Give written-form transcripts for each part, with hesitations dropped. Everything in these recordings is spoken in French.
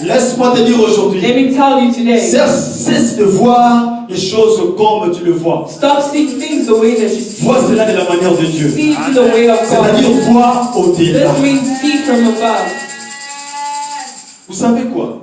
Laisse-moi te dire aujourd'hui. Let me tell you today. Cesse de voir les choses comme tu le vois. Stop seeing things the way that you see. Vois cela de la manière de Dieu. See it the way of God. C'est-à-dire voir au-delà. This means see from above. Vous savez quoi?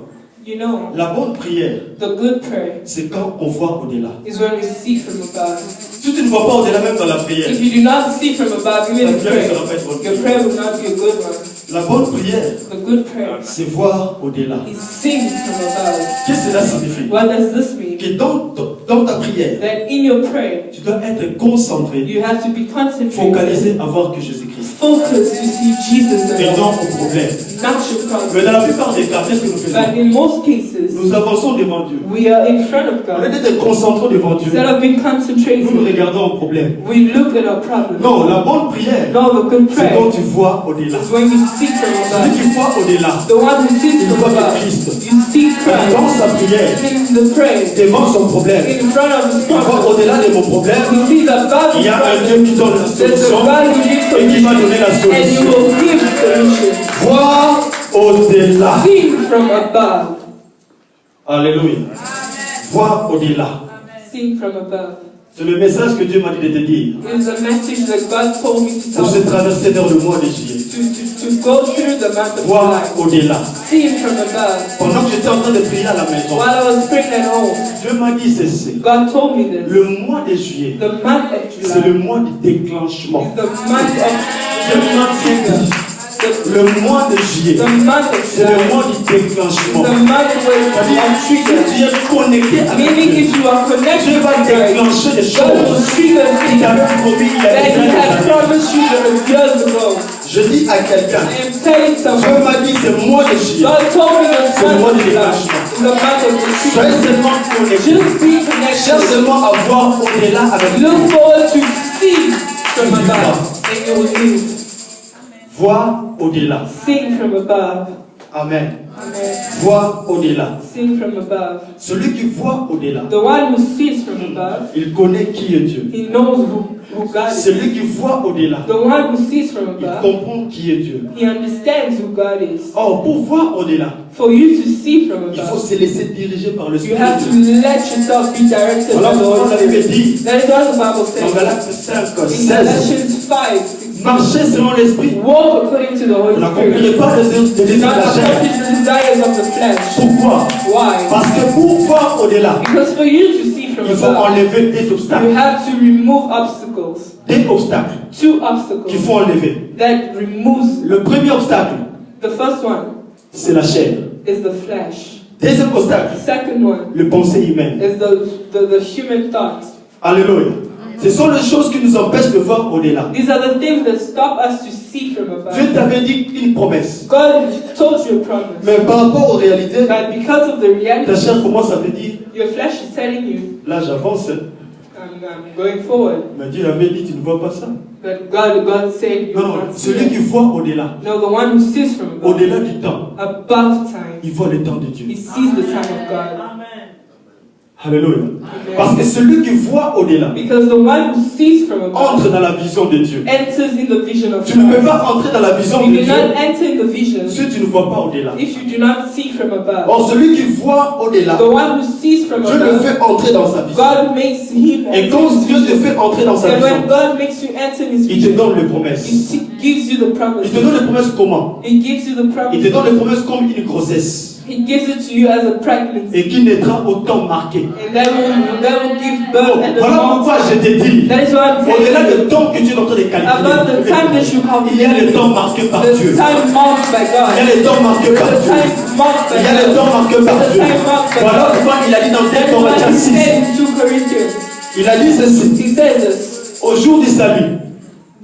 You know, La bonne prière, the good prayer c'est quand on voit au-delà. is when we see from above. Si tu ne vois pas au-delà même dans la prière, If you do not see from above, even in ta prière ne prayer, sera pas être bonne. your prayer will not be a good one. La bonne prière, The good prayer c'est voir au-delà. is seeing from above. Qu'est-ce que cela signifie? What does this mean? Que dans ta prière, That in your prayer, tu dois être concentré, you have to be concentrated, focalisé à voir que Jésus-Christ. focused to see Jesus Et non alone, au problème. not your Mais problem. dans la plupart des cas, qu'est-ce que nous faisons? But in most cases, Nous avançons devant Dieu. we are in front of Au lieu God. d'être concentrés devant Dieu, Instead of being nous concentrated, regardons au problème. we look at our problem. Non, la bonne prière, No, the good c'est prayer quand tu vois au-delà. is when you see from Celui above. qui voit au-delà, The one who sees il from voit que above. Christ. You see Christ Dans sa prière, in the prayer, devant son problème, in front of his il voit problem. au-delà de mon problème, He sees above il his y a un problem. Dieu qui donne la There's a solution God who gives et qui va solution, donner la and you solution. will give solution. Voir au-delà. See from above. Alléluia. Voir au-delà. See from above. C'est le message que Dieu m'a dit de te dire. It is a message that God told me to Pour se tell you. traverser dans le mois de juillet. To go through the month of Voir July. au-delà. See from above. Pendant que j'étais en train de prier à la maison, While I was praying at home, Dieu m'a dit ceci. God told me this. Le mois de juillet, The month of c'est le July mois du déclenchement. is the month Dieu m'a dit, le mois de juillet, the month of c'est le July. mois du déclenchement. The month where C'est-à-dire, I'm si triggered. tu es connecté avec Meaning Dieu, if you are connected Dieu to va God, déclencher des God will choses trigger qu'il things t'avait promis il y a that des He had années. promised you years ago. Je dis à quelqu'un, I am telling Dieu someone, m'a dit c'est le mois de juillet. God told me the C'est le mois month du of July déclenchement. is the month of the Soyez trigger. seulement connecté. Just be Cherche connected. seulement à voir au-delà avec Dieu. Look forward to see from above, and you will live. Voir au-delà. Sing from above. Amen. Amen. Voir au-delà. Sing from above. Celui qui voit au-delà, The one who sees from above, il connaît qui est Dieu. he knows who God is. Celui qui voit au-delà, The one who sees from il above, comprend qui est Dieu. he understands who God is. Or, pour voir au-delà, For you to see from il faut above, se laisser diriger par le you Esprit have de to Dieu. let yourself be directed Voilà by the pourquoi Holy la Bible Spirit. dit, That is what the Bible dans says. Galates 5, In 16, Galatians 5, marchez selon l'Esprit. walk according to the Vous Holy n'accomplirez Spirit. pas les Do désirs de not la chair. accomplish the desires of the flesh. Pourquoi? Why? Parce que pour voir au-delà, Because for you to see from il faut above, enlever des you obstacles. have to remove obstacles. Des obstacles Two qu'il obstacles faut enlever. that removes. Le premier obstacle, The first one c'est la chair. is the flesh. Deuxième obstacle, The second one le pensée humaine. is the human thought. Alléluia. Ce sont les choses qui nous empêchent de voir au-delà. These are the things that stop us to see from Dieu above. t'avait dit une promesse. God told you a promise, Mais par rapport aux réalités, but because of the ta reality, chair commence à te dire, your flesh is telling you, là j'avance. I'm going forward. Mais Dieu avait dit, tu ne vois pas ça. But God said, you Non, non, not see celui it. qui voit au-delà, No, the one who sees from above, au-delà du temps, above time, il voit le temps de Dieu. he sees the time of God. Alléluia. Parce que celui qui voit au-delà Because the one who sees from above entre dans la vision de Dieu. enters in the vision of Tu ne peux God. pas entrer dans la vision You de do Dieu not enter in the vision si tu ne vois pas au-delà. if you do not see from above. Or, celui qui voit au-delà, The one who sees from Dieu le above, fait entrer dans sa vision. God makes him Et enter quand his Dieu te vision. fait entrer dans sa And when vision, God makes you enter his il te vision, donne les promesses. he gives you the Il promise. te donne les promesses comment? He gives you the Il te promise. donne les promesses comme une grossesse. He gives it to you as a pregnancy. Et qui naîtra au temps marqué. And that will give birth at the Voilà moment. pourquoi je te dis, That is why I'm telling au-delà you, du temps que tu es en train de about the time that you have calculer, il y a le temps marqué par the Dieu. time marked by Il y God. a le temps marqué par The Dieu. time marked by Il y a le God. temps marqué par The Dieu. time marked by Voilà God. pourquoi il a dit dans 2 That's why Corinthiens he 6, said in 2 Corinthians, il a dit ceci, he says this, au jour du salut,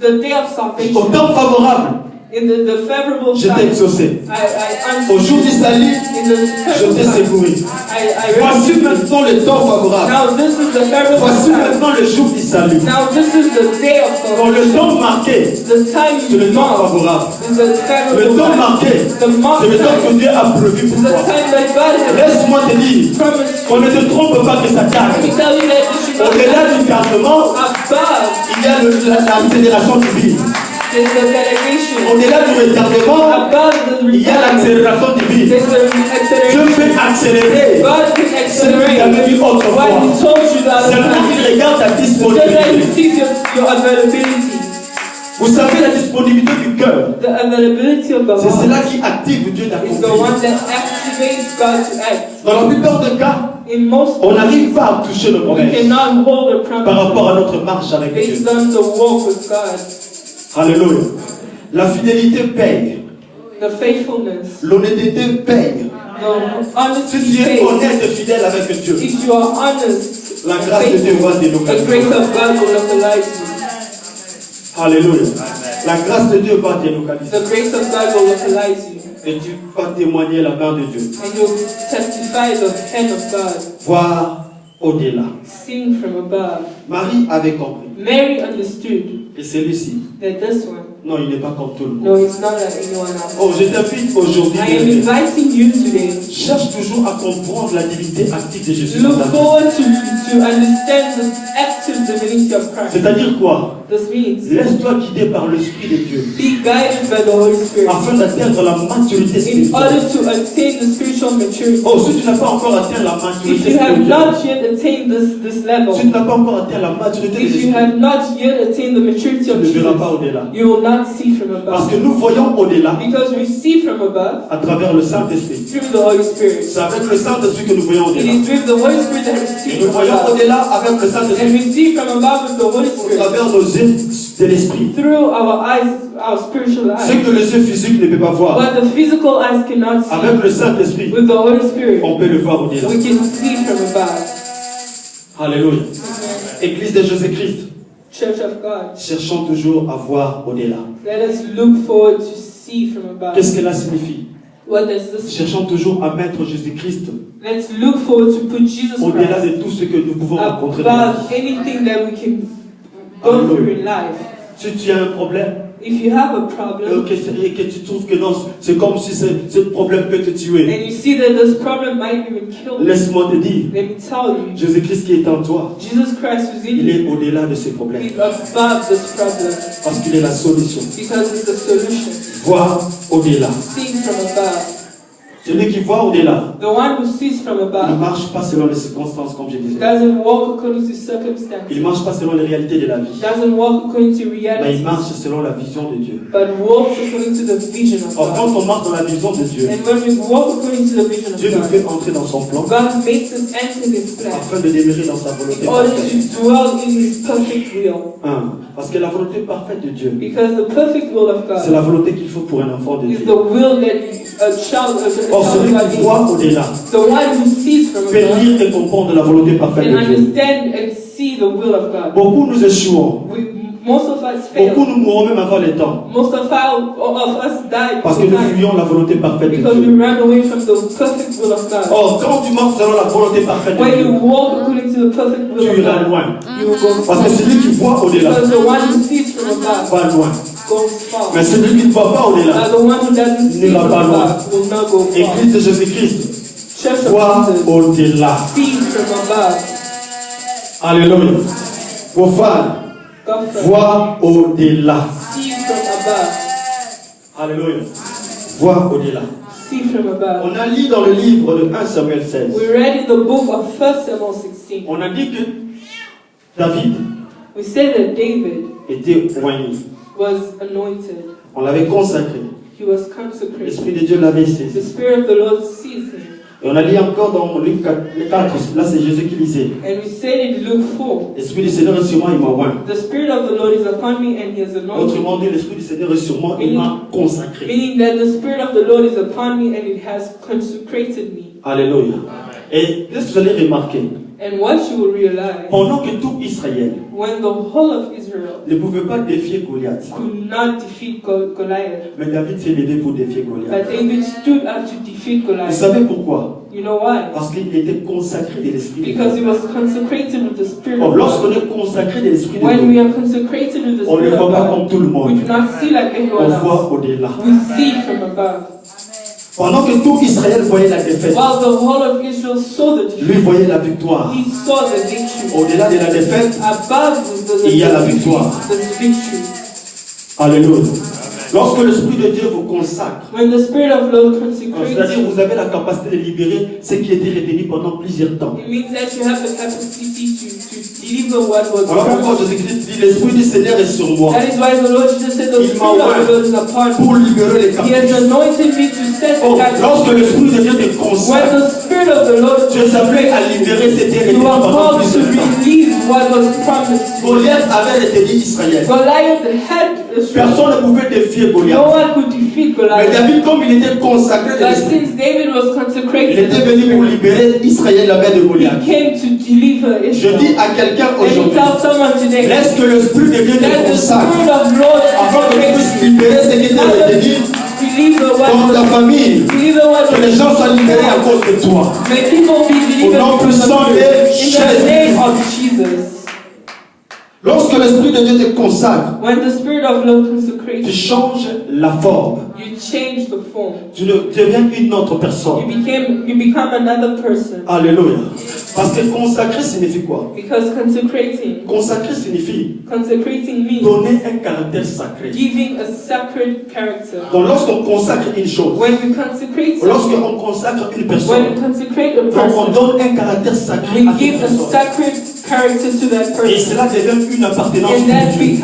the day of au salvation, temps favorable, in the favorable je t'ai time, exaucé. I Au jour du salut, in the je favorable t'ai time, secouru. I Voici rescued you. maintenant le temps favorable. Now this is the favorable Voici time. maintenant le jour du salut. Now this is the day of Quand le salvation. temps marqué, The time c'est le temps marked favorable. is the Le favorable temps time. marqué, The c'est marked le temps que time Dieu a prévu is pour the toi. time that God has Laisse-moi te dire, promised. qu'on ne te trompe pas que ça Let tarde. me tell you that you should not Au-delà du gardement, above il y a l'accélération divine. the delegation. Au-delà du retardement, Above the il y a retirement. l'accélération divine. There's the Tu accélérer God can ce qu'il avait accelerate dit what autrefois. He told you the other Seulement time. qu'il regarde ta Just that He disponibilité. sees your availability. Vous savez, la disponibilité du cœur, The availability of the c'est cela heart qui active Dieu is the d'accomplir. one that activates God to act. Dans la plupart des cas, In most on n'arrive pas à toucher le we promesse cannot hold a par rapport promise à notre marche avec Dieu. based on the walk with God. Alléluia. La fidélité paye. The faithfulness, L'honnêteté paye. the honesty Si tu es pays. honnête et fidèle avec Dieu, If you are honest, la grâce de Dieu va the délocaliser. grace of God will localize you. Alléluia. La grâce de Dieu va délocaliser. The grace of God will localize you. Et tu vas témoigner la main de Dieu. And you'll testify the hand of God, Voir au-delà. seen from above. Marie avait compris. Mary understood Et celui-ci, that this one, non, il n'est pas comme tout le monde. no, it's not like anyone else. Oh, je t'invite aujourd'hui. I am inviting you today. Cherche toujours à comprendre la divinité active de Jésus. dans Look ta vie. forward to understand the active divinity of Christ. C'est-à-dire quoi? This means Laisse-toi guider par l'Esprit de Dieu be guided by the Holy Spirit afin d'atteindre la maturité in order spirituelle. to attain the spiritual maturity. Oh, si tu n'as pas encore atteint la maturité If you have spirituelle, not yet attained this level, si tu n'as pas encore atteint la maturité de if you l'Esprit, have not yet attained the maturity tu of ne verras pas Jesus, au-delà. you will not see from Parce above. que nous voyons au-delà Because we see from above à travers le Saint-Esprit. through the Holy Spirit. C'est avec le Saint-Esprit que nous voyons It au-delà. is with the Holy Spirit that we Et see nous from voyons above. au-delà avec le And Saint-Esprit we see from above with the Holy au Spirit travers nos yeux de l'Esprit. through our eyes, our spiritual Ce eyes. que les yeux physiques ne peuvent pas voir, What the physical eyes cannot see, avec le Saint-Esprit, with the Holy Spirit, on peut le voir au-delà. we can see from above. Alléluia. Église de Jésus-Christ, Church of God, cherchons toujours à voir au-delà. let us look forward to see from above. Qu'est-ce que cela signifie? What does this mean? Cherchons toujours à mettre Jésus-Christ Let's look forward to put Jesus au-delà Christ de tout ce que nous pouvons rencontrer dans la above vie. anything that we can go through in life. Si tu as un problème, If you have a et problem que tu trouves que non, c'est comme si ce problème peut te tuer, and you see that this problem might even kill you, laisse-moi te dire, let me tell you, Jésus-Christ qui est en toi, Jesus Christ who's in il you est au-delà de ces problèmes. is above this problem Parce qu'il est la solution. because it's the solution. Voir au-delà. Seeing from above. Celui qui voit au-delà, The one who sees from il ne above marche pas selon les circonstances, comme je disais. doesn't walk according to Il circumstances, ne marche pas selon les réalités de la vie. doesn't walk according to Mais il reality, marche selon la vision de Dieu. but walks according to the vision of Or, quand God. on marche dans la vision de Dieu, And when we walk according to the vision of Dieu nous God, fait entrer dans son plan God makes us enter His plan afin de demeurer dans sa volonté in order parfaite. to dwell in His perfect will. Parce que la volonté parfaite de Dieu, Because the perfect will of c'est God la volonté qu'il faut pour un enfant de is Dieu. the will that a child of Or, celui God qui needs. voit au-delà The one who sees from peut above lire et comprendre la volonté parfaite can de Dieu. understand and see the will of God. Beaucoup nous échouons. Most of us Beaucoup fail. nous mourrons même avant le temps. Most of us die Parce que nous tonight fuyons la volonté parfaite de because we Dieu. ran away from the perfect will of God. Or, quand tu marches selon la volonté parfaite de When you Dieu, walk according to the perfect will tu of iras God, loin. you will go Parce que far. celui qui voit au-delà Because the one who sees from above va loin. goes far. Mais celui qui ne voit pas au-delà, The one who doesn't see n'ira from pas loin. above will not go far. Église de Jésus-Christ, Church voit of Jesus au-delà. sees from above. Alléluia. Profane, God voit au-delà. sees from above. Alléluia. Voit au-delà. See from above. On a lu dans le livre de 1 Samuel 16. We read in the book of 1 Samuel 16. On a dit que David We say that David était oigné. was anointed. On l'avait consacré. He was consecrated. L'Esprit de Dieu l'avait The saisi. Spirit of the Lord sees him. Et on a lu encore dans Luc 4, là c'est Jésus qui disait, And we said in Luke 4, l'Esprit du Seigneur est sur moi, il m'a oint. the Spirit of the Lord is upon me and he has anointed me. Autrement dit, l'Esprit du Seigneur est sur moi, il m'a consacré. Meaning that the Spirit of the Lord is upon me and it has consecrated me. Alléluia. Et qu'est-ce que vous allez remarquer? And what you will realize, Pendant que tout Israël when the whole of Israel ne pouvait pas défier Goliath, could not defeat Goliath, mais David s'est levé pour défier Goliath. but David stood up to defeat Vous Goliath. savez pourquoi? You know why? Parce qu'il était consacré de l'Esprit de Because he Dieu. was consecrated with the Spirit Or, of lorsqu'on God. est consacré de l'Esprit de When we Dieu, are consecrated with the on ne Spirit voit of pas God, comme tout le we monde. do not see like On everyone else. voit au-delà. We see from above. Pendant que tout Israël voyait la défaite, While the whole of Israel saw the lui defeat, voyait la victoire. he saw the victory. Au-delà de la défaite, Above il y a la the victoire. victory. Alléluia. Lorsque l'Esprit de Dieu vous consacre, When the Spirit of Lord consecrates c'est-à-dire you, vous avez la capacité de libérer ce qui était retenu pendant plusieurs temps. it means that you have the capacity to deliver what was Alors pourquoi promised. Jésus-Christ dit l'Esprit du Seigneur est sur moi That is why the Lord Jesus said, the Il m'a Spirit of oint the Lord is upon me. pour libérer les He captifs. has anointed me to set the Oh, captives. lorsque l'Esprit de Dieu te When consacre, the Spirit of the Lord tu es appelé à libérer ce qui était retenu you are pendant called to plusieurs temps. release what was promised. Goliath avait retenu Israël. Goliath had the strength. Personne ne pouvait défier No Goliath. one could defeat Mais Goliath. David, comme il était consacré de But l'Esprit, since David was il consecrated, était venu pour libérer Israël la main de he Goliath. came to deliver Je Israel. dis à quelqu'un And he aujourd'hui, tells someone today laisse que l'Esprit de Dieu te that the consacre Spirit of Lord afin que tu puisses consecrates you. libérer ce qui était retenu Deliver dans ta what famille. deliver what Que les gens soient libérés à cause de toi. May people be delivered Au nom from the puissant de Spirit. In the name Jésus. of Jesus. Lorsque l'Esprit de Dieu te consacre, When the Spirit of Lord tu consecrates changes la forme. you, you change the form. Tu deviens une autre personne. You become another person. Alléluia. Parce que consacrer signifie quoi? Because Consacrer signifie consecrating means donner un caractère sacré. giving a sacred character. Donc lorsqu'on consacre une chose, When you consecrate lorsqu'on consacre une when personne, you consecrate a donc on person, donne un caractère sacré we à cette give a personne. sacred character to that Et person. cela devient une appartenance And that pour Dieu.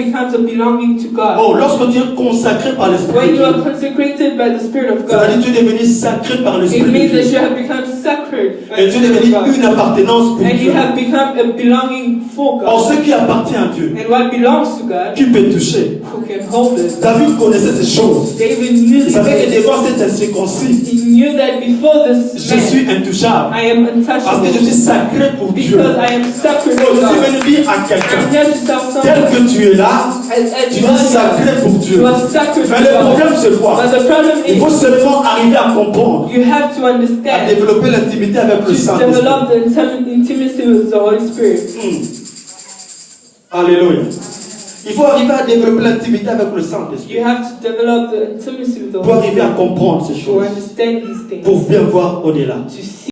becomes a belonging to God. Oh, lorsque tu es consacré par l'Esprit When de you are Dieu, consecrated by the Spirit of ça veut God, dire que tu es devenu sacré par it l'Esprit de means that Dieu. you have become sacred by Et the tu es Spirit devenu of God. une appartenance pour And Dieu. you have become a belonging for Or, God. ce qui appartient à Dieu, And what belongs to God, qui peut toucher. who can hold it? David connaissait ces choses. David knew Il savait que this. devant cet incirconcis, He knew that before this je man, suis intouchable. I am Parce que je untouchable. suis sacré pour Dieu. Because I am sacred Oh, to je suis God. venu dire à quelqu'un, I'm here to tell tel someone, que tu es là, as tu you es are sacré pour Dieu. you are sacred to Mais le God. problème c'est quoi? But the problem Il faut is, seulement arriver à comprendre, you have to à understand, développer l'intimité avec le to Saint-Esprit. develop the intimacy with the Holy Spirit. Alléluia. Il faut arriver à développer l'intimité avec le Saint-Esprit You have to develop the intimacy with the pour Holy arriver à Spirit comprendre ces to choses, understand these things, pour bien voir au-delà. to see